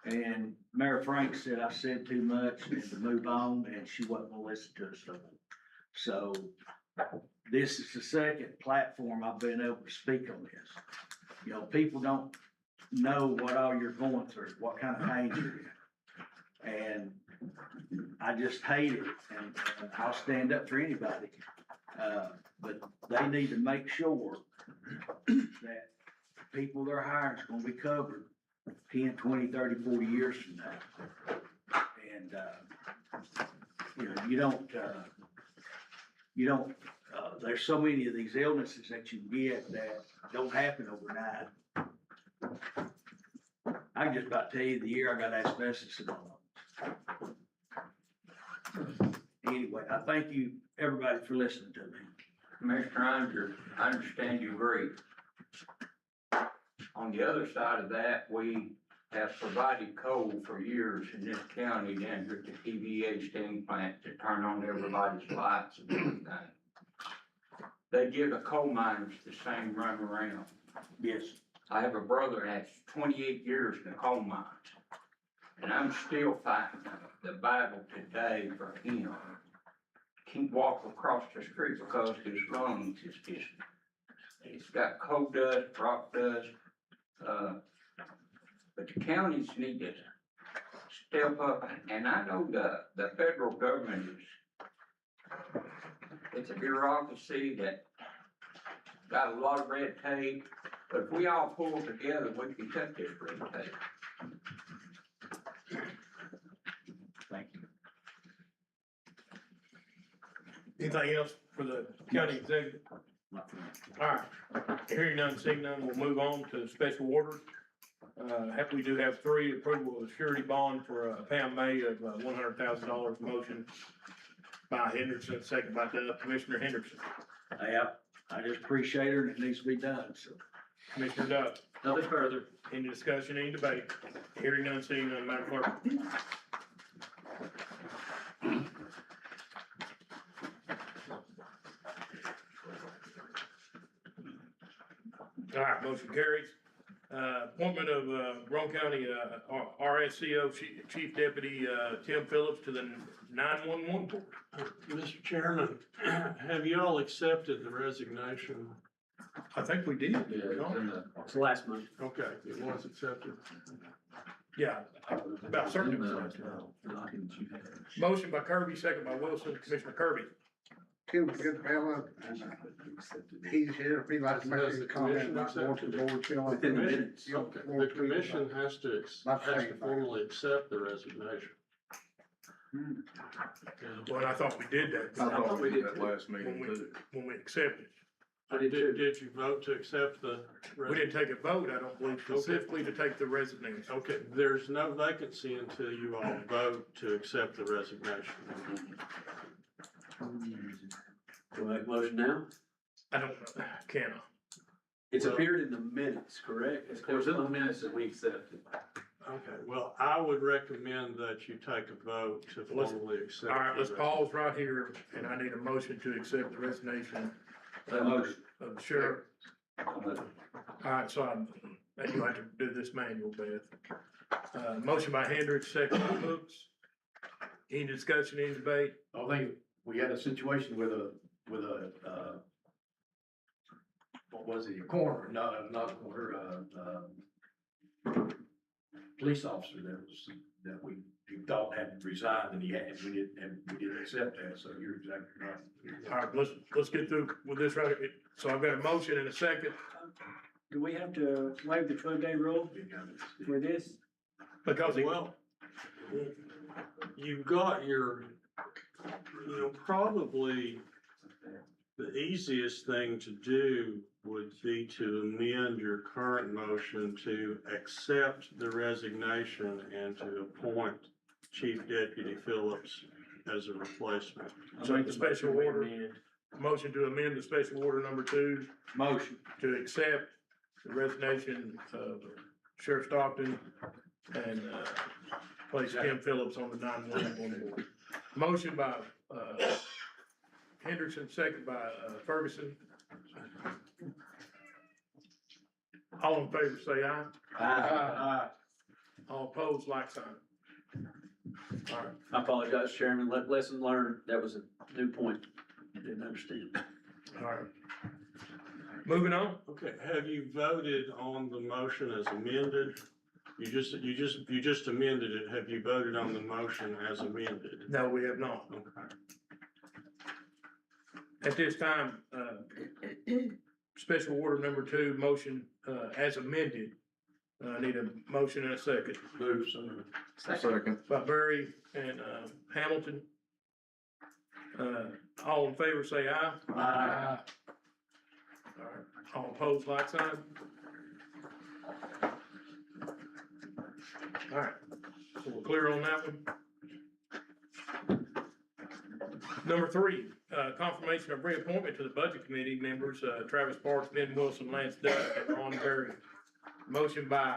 And Mayor Frank said I said too much and to move on, and she wasn't gonna listen to us. So this is the second platform I've been able to speak on this. You know, people don't know what all you're going through, what kind of pain you're in. And I just hate it, and I'll stand up for anybody. But they need to make sure that the people they're hiring is gonna be covered 10, 20, 30, 40 years from now. And, you know, you don't, there's so many of these illnesses that you get that don't happen overnight. I can just about tell you the year I got asbestos in my lungs. Anyway, I thank you, everybody, for listening to me. Commissioner Inger, I understand you agree. on the other side of that, we have provided coal for years in this county down here at the TVA steam plant to turn on everybody's lights and everything. They give the coal miners the same run around. Yes. I have a brother that's 28 years in the coal mines, and I'm still fighting the battle today for him. Can't walk across the street because his lungs is just, he's got coal dust, rock dust, but the counties need to step up, and I know the federal government is, it's a bureaucracy that got a lot of red tape, but if we all pull together, we can cut this red tape. Thank you. Anything else for the county executive? All right, hearing none, seeing none, we'll move on to special orders. We do have three: approval of surety bond for Pam May of $100,000. Motion by Henderson, second by Commissioner Henderson. Yep, I just appreciate her and it needs to be done, so. Commissioner Duff, Nothing further. any discussion, any debate? Hearing none, seeing none, Madam Clerk. All right, motion carries. Appointment of Roane County RSCO Chief Deputy Tim Phillips to the 911 board. Mr. Chairman, have you all accepted the resignation? I think we did. did we not? It's last month. Okay, it was accepted. Yeah, about certain. Motion by Kirby, second by Wilson. Commissioner Kirby. Tim's a good fella. He's here if he'd like to Has make the a comment commission about going to the board. Phil. Within the minutes. Okay, the commission has to formally accept the resignation. Well, I thought we did that. I thought we did that last meeting too. When we accepted. Did you vote to accept the? We didn't take a vote, I don't believe, specifically to take the resignation. Okay, there's no vacancy until you all vote to accept the resignation. Do I make a motion now? I don't know, can I? It's appeared in the minutes, correct? It was in the minutes that we accepted. Okay, well, I would recommend that you take a vote to formally accept. All right, let's the pause right here, and I need a motion to accept the resignation Motion. of the sheriff. All right, so you have to do this manual, Beth. Motion by Hendricks, second by Hooks. Any discussion, any debate? I think we had a situation with a, what was it, a coroner, not a coroner, police officer that we thought had resigned and we didn't accept that, so you're exactly right. All right, let's get through with this right. So I've got a motion and a second. Do we have to waive the 12-day rule for this? Because Well, you've got your, probably the easiest thing to do would be to amend your current motion to accept the resignation and to appoint Chief Deputy Phillips as a replacement. I make the special order, motion to amend the special order number 2. Motion. To accept the resignation of Sheriff Stockton and place Tim Phillips on the 911 board. Motion by Henderson, second by Ferguson. All in favor say aye. Aye. All opposed, like sign. All right. I apologize, Chairman. Lesson learned. That was a new point. I didn't understand. All right. Moving on. Okay, have you voted on the motion as amended? You just amended it. Have you voted on the motion as amended? No, we have not. Okay. At this time, special order number 2, motion as amended. I need a motion and a second. Move, second. By Berry and Hamilton. All in favor say aye. Aye. All right. All opposed, like sign. All right, so we're clear on that one. Number 3, confirmation of reappointment to the Budget Committee members, Travis Parks, Ben Wilson, Lance Duck, and Ron Berry. Motion by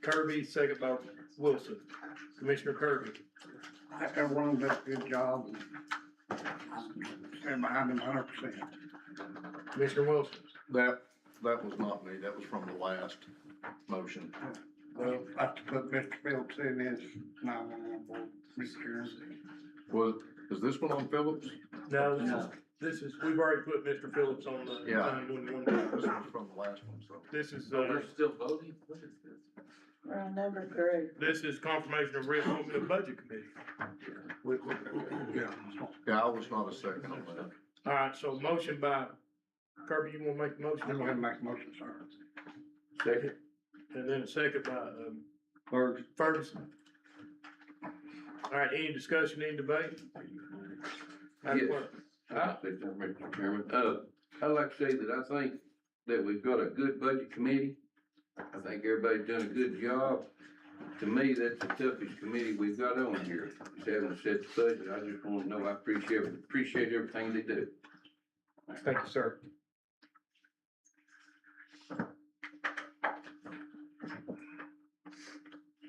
Kirby, second by Wilson. Commissioner Kirby. Everyone does a good job. Stand behind them 100%. Commissioner Wilson. That was not me, that was from the last motion. Well, I have to put Mr. Phillips in as 911 board, Mr. Chairman. Is this one on Phillips? No, this is, we've already put Mr. Phillips on the Yeah. 911. This was from the last one, so. This is, still voting? What is this? Number 3. this is confirmation of reappointment of budget committee. Yeah, I was not a second on that. All right, so motion by Kirby, you wanna make the motion? I'm gonna make a motion, sir. Second. And then a second by, Ferguson. All right, any discussion, any debate? Madam Yes. Clerk? Mr. Chairman, I'd like to say that I think that we've got a good budget committee. I think everybody's done a good job. To me, that's the toughest committee we've got on here, is having to set the budget. I just want to know, I appreciate everything they do. Thank you, sir.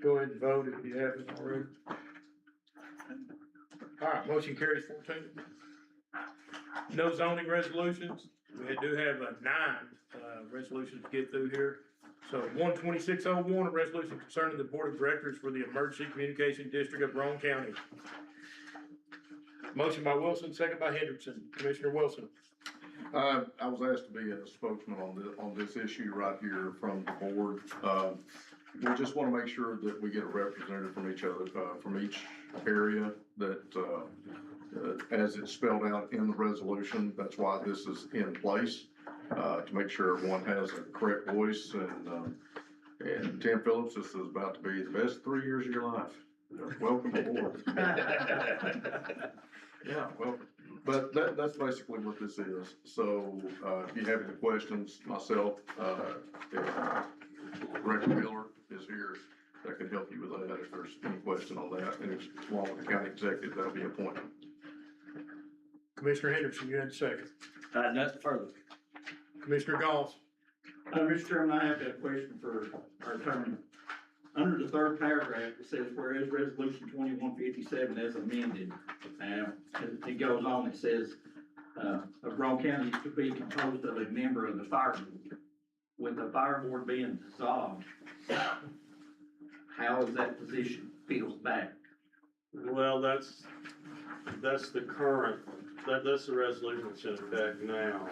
Go ahead and vote if you haven't already. All right, motion carries 14. No zoning resolutions. We do have 9 resolutions to get through here. So 12601, a resolution concerning the Board of Directors for the Emergency Communication District of Roane County. Motion by Wilson, second by Hendrickson. Commissioner Wilson. I was asked to be a spokesman on this issue right here from the board. We just want to make sure that we get a representative from each other, from each area that, as it's spelled out in the resolution, that's why this is in place, to make sure everyone has a correct voice. And Tim Phillips, this is about to be the best 3 years of your life. Welcome aboard. Yeah, welcome. But that's basically what this is. So, if you have any questions, myself, Director Miller is here that can help you with that if there's any question on that. And it's along with the county executive, that'll be appointed. Commissioner Hendrickson, you had a second. Nothing further. Commissioner Goss. Mr. Chairman, I have a question for our attorney. Under the 3rd paragraph, it says, whereas resolution 2157 as amended, it goes on, it says, of Roane County to be composed of a member of the fire board. With the fire board being dissolved, how is that position filled back? Well, that's the current, that's the resolution that's in effect now.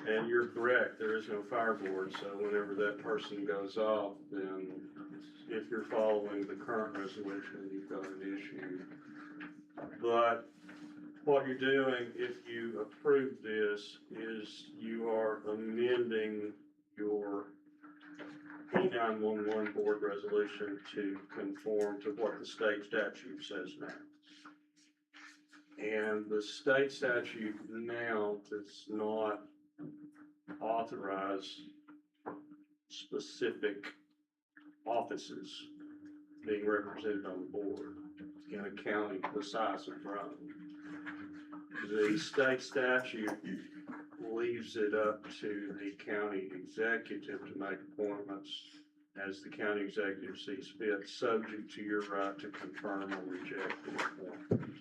And you're correct, there is no fire board, so whenever that person goes off, then if you're following the current resolution, you've got an issue. But what you're doing, if you approve this, is you are amending your E911 board resolution to conform to what the state statute says now. And the state statute now does not authorize specific offices being represented on the board in a county the size of Roane. The state statute leaves it up to the county executive to make appointments as the county executive sees fit, subject to your right to confirm or reject the appointment.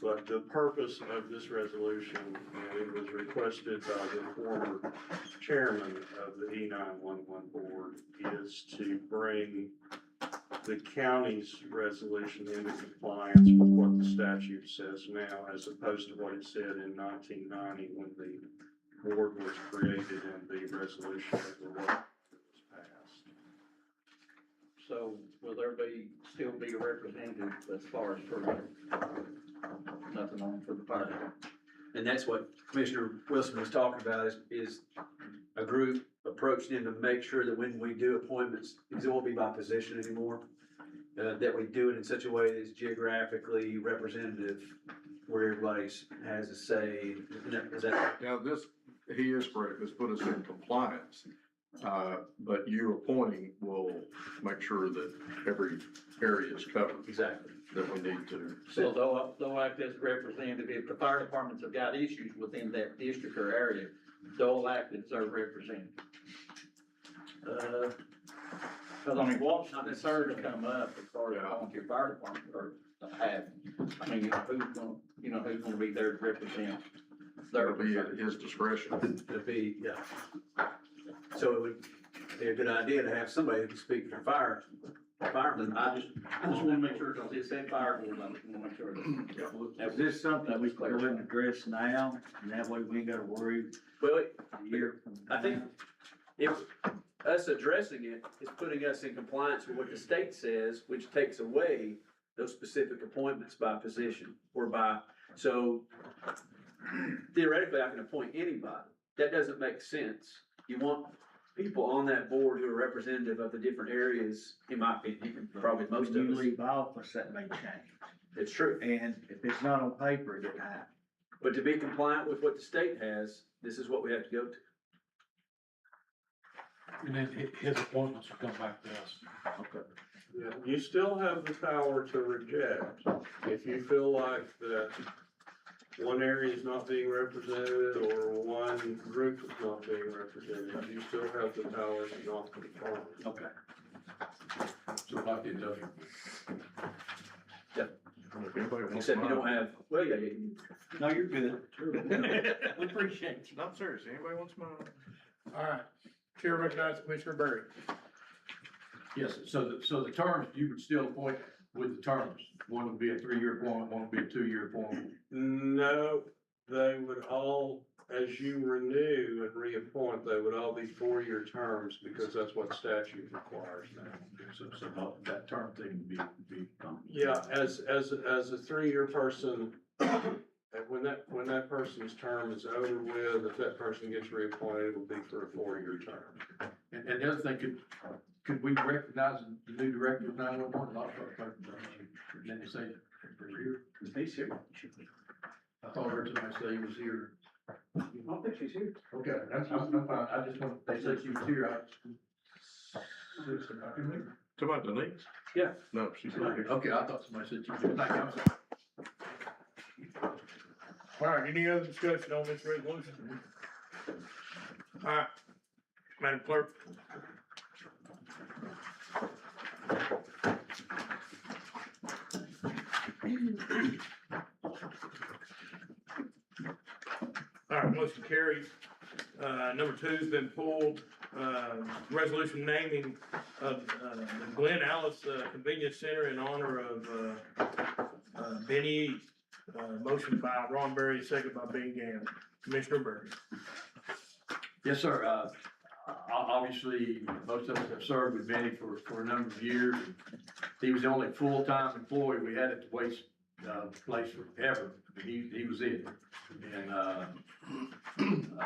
But the purpose of this resolution, and it was requested by the former chairman of the E911 board, is to bring the county's resolution into compliance with what the statute says now, as opposed to what it said in 1990 when the board was created and the resolution of the law was passed. So will there still be a representative as far as for nothing on for the fire? And that's what Commissioner Wilson was talking about is a group approaching him to make sure that when we do appointments, because it won't be by position anymore, that we do it in such a way that's geographically representative, where everybody has a say. Is that? Now, he is correct, this put us in compliance. But you appointing will make sure that every area is covered. Exactly. That we need to. So they'll act as representative, if the fire departments have got issues within that district or area, they'll act as their representative. Cause I mean, what's not necessarily to come up as far as volunteer fire department or have, I mean, who's gonna be there to represent their. It'll be at his discretion. It'd be, yeah. So it would be a good idea to have somebody who can speak for firemen. I just wanna make sure, cause it said fire board, I just wanna make sure that. Is this something that we can go ahead and address now, and that way we ain't gotta worry Well, a year from now? I think if us addressing it is putting us in compliance with what the state says, which takes away those specific appointments by position or by, so theoretically, I can appoint anybody. That doesn't make sense. You want people on that board who are representative of the different areas, in my opinion, probably most of When you us. leave office, that may change. It's true. And if it's not on paper, it didn't happen. But to be compliant with what the state has, this is what we have to go to. And then his appointments will come back to us. Okay. Yeah, you still have the power to reject. If you feel like that one area is not being represented or one group is not being represented, you still have the power to not conform. Okay. So like the industrial. If anybody wants Except you don't mine. have, well, yeah, yeah. No, you're good. We appreciate you. No, I'm serious. Anybody wants mine? All right, Chair recognizes Commissioner Berry. Yes, so the terms, you would still appoint with the terms. One would be a 3-year appointment, one would be a 2-year appointment. No, they would all, as you renew and reappoint, they would all be 4-year terms because that's what statute requires now. So that term thing would be. Yeah, as a 3-year person, when that person's term is over with, if that person gets reappointed, it will be for a 4-year term. And the other thing, could we recognize the new director of 911? A lot of folks, then they say, He's here. I thought I heard somebody say he was here. I don't think she's here. Okay, I'm fine. I just want, they said she was here. Talk about Denise? Yeah. No, she's not here. Okay, I thought somebody said she was here. Thank you, I'm sorry. All right, any other discussion on this resolution? All right, Madam Clerk. All right, motion carries. Number 2's been pulled. Resolution naming of the Glen Alice Convenience Center in honor of Benny East. Motion by Ron Berry, second by Ben Gann. Commissioner Berry. Yes, sir. Obviously, most of us have served with Benny for a number of years. He was the only full-time employee we had at the waste place forever. He was it. And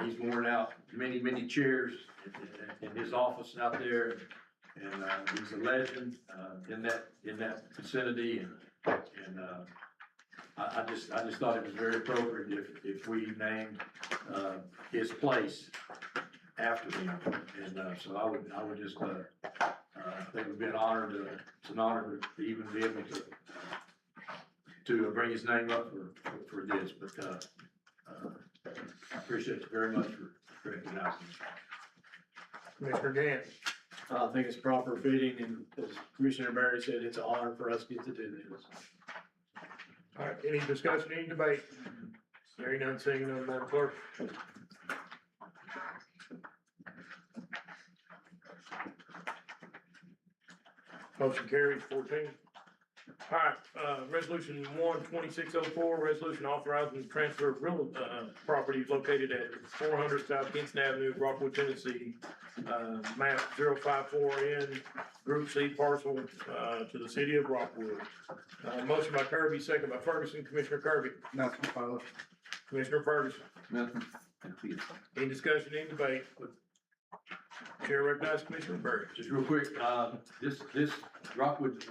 he's worn out many chairs in his office out there. And he's a legend in that vicinity. And I just thought it was very appropriate if we named his place after him. And so I would just think it would be an honor it's an honor to even be able to bring his name up for this. But I appreciate you very much for recognizing me. Commissioner Gann. I think it's proper fitting, and as Commissioner Berry said, it's an honor for us to get to do this. All right, any discussion, any debate? Hearing none, seeing none, Madam Clerk. Motion carries 14. All right, resolution 12604, resolution authorizing the transfer of real, property located at 400 South Kingston Avenue, Rockwood, Tennessee, map 054N, Group C parcel, to the city of Rockwood. Motion by Kirby, second by Ferguson. Commissioner Kirby. Nothing, fellas. Commissioner Ferguson. Nothing. Any discussion, any debate? Chair recognizes Commissioner Berry. Just real quick, this Rockwood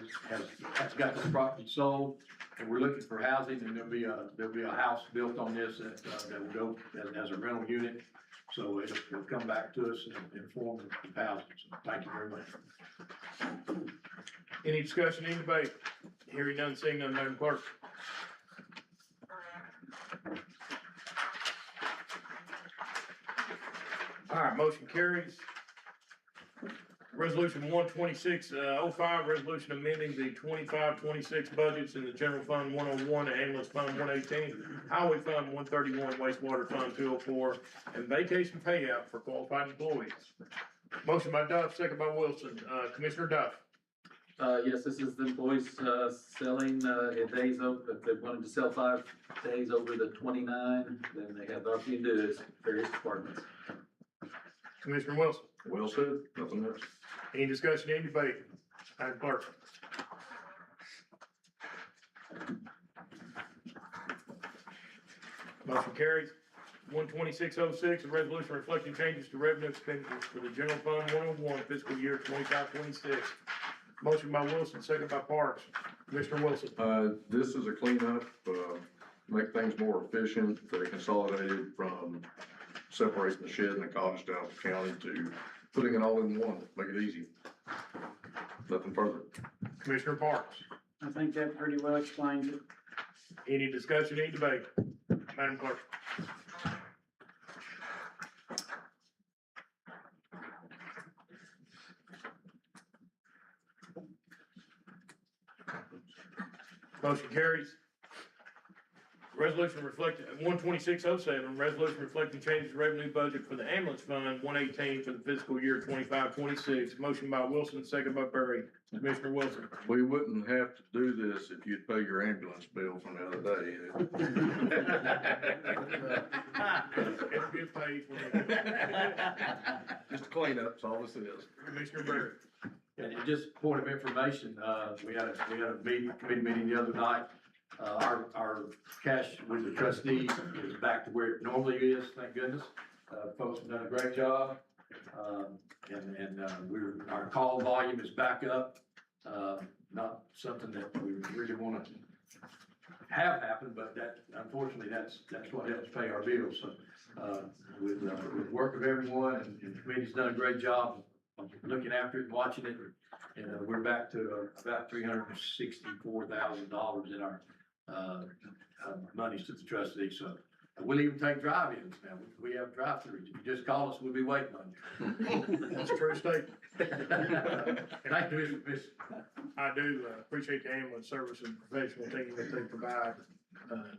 has got this property sold, and we're looking for housing, and there'll be a house built on this that will go as a rental unit. So it'll come back to us in form of housing. So thank you very much. Any discussion, any debate? Hearing none, seeing none, Madam Clerk. All right, motion carries. Resolution 12605, resolution amending the 25-26 budgets in the general fund 101, ambulance fund 118, highway fund 131, wastewater fund 204, and vacation payout for qualified employees. Motion by Duff, second by Wilson. Commissioner Duff. Yes, this is the employees, selling, days over, if they wanted to sell 5 days over the 29, then they have the opportunity to do it, various departments. Commissioner Wilson. Well said, nothing else. Any discussion, any debate? Madam Clerk. Motion carries. 12606, a resolution reflecting changes to revenue expenditures for the general fund 101 fiscal year 25-26. Motion by Wilson, second by Parks. Commissioner Wilson. This is a cleanup, make things more efficient. They consolidated from separating the shed and the cottage down to the county to putting it all in one, make it easy. Nothing further. Commissioner Parks. I think that pretty well explains it. Any discussion, any debate? Madam Clerk. Motion carries. Resolution reflecting, 12607, resolution reflecting changes to revenue budget for the ambulance fund 118 for the fiscal year 25-26. Motion by Wilson, second by Berry. Commissioner Wilson. We wouldn't have to do this if you'd pay your ambulance bill from the other day. It'll get paid for Just a cleanup, that's all this is. Commissioner Berry. And just point of information, we had a committee meeting the other night. Our cash with the trustees is back to where it normally is, thank goodness. Folks have done a great job. Our call volume is back up. Not something that we really want to have happen, but that, unfortunately, that's what helps pay our bills. So, with work of everyone, and the committee's done a great job of looking after it, watching it, and we're back to about $364,000 in our monies to the trustees. So we'll even take drive-ins now. We have drive-throughs. If you just call us, we'll be waiting on you. That's a true statement. Thank you, Mr. Bishop. I do appreciate the ambulance service and professional team that they provide.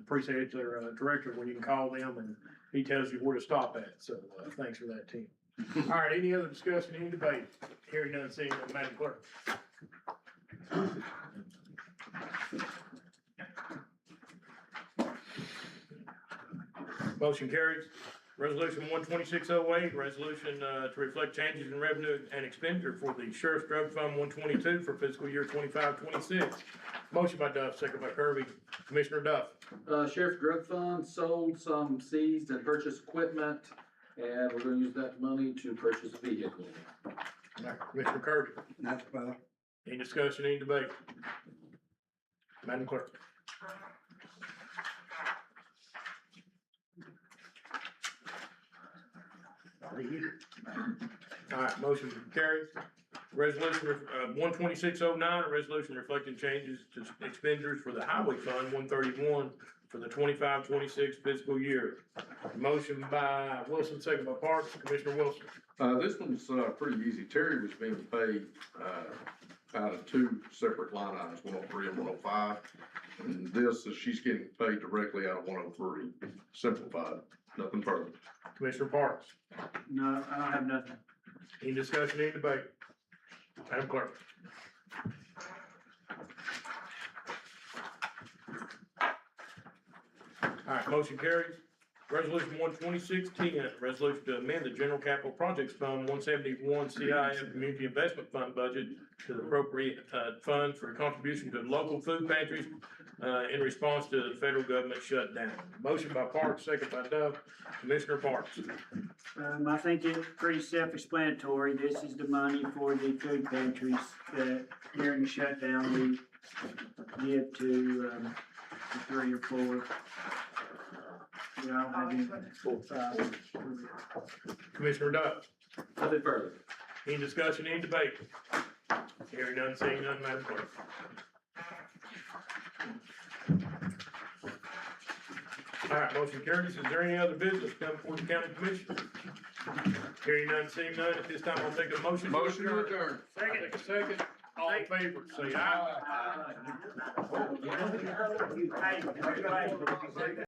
Appreciate their director when you can call them and he tells you where to stop at. So thanks for that, team. All right, any other discussion, any debate? Hearing none, seeing none, Madam Clerk. Motion carries. Resolution 12608, resolution to reflect changes in revenue and expenditure for the Sheriff's Drug Fund 122 for fiscal year 25-26. Motion by Duff, second by Kirby. Commissioner Duff. Sheriff's Drug Fund sold some seized and purchased equipment, and we're gonna use that money to purchase a vehicle. Commissioner Kirby. That's better. Any discussion, any debate? Madam Clerk. All right, motion carries. Resolution, 12609, a resolution reflecting changes to expenditures for the Highway Fund 131 for the 25-26 fiscal year. Motion by Wilson, second by Parks. Commissioner Wilson. This one's, pretty easy. Terry was being paid, out of 2 separate line items, 103 and 105. And this is, she's getting paid directly out of 103, simplified, nothing further. Commissioner Parks. No, I don't have nothing. Any discussion, any debate? Madam Clerk. All right, motion carries. Resolution 12610, resolution to amend the General Capital Projects Fund 171 CIF Community Investment Fund budget to the appropriate funds for contribution to local food pantries in response to the federal government shutdown. Motion by Parks, second by Dove. Commissioner Parks. I think it's pretty self-explanatory. This is the money for the food pantries that during the shutdown we give to 3 or 4. You know, I don't have any. Commissioner Duck, Nothing further. any discussion, any debate? Hearing none, seeing none, Madam Clerk. All right, motion carries. Is there any other business come before the county commission? Hearing none, seeing none, at this time I'll take a motion. Motion to adjourn. Second, all in favor, say aye.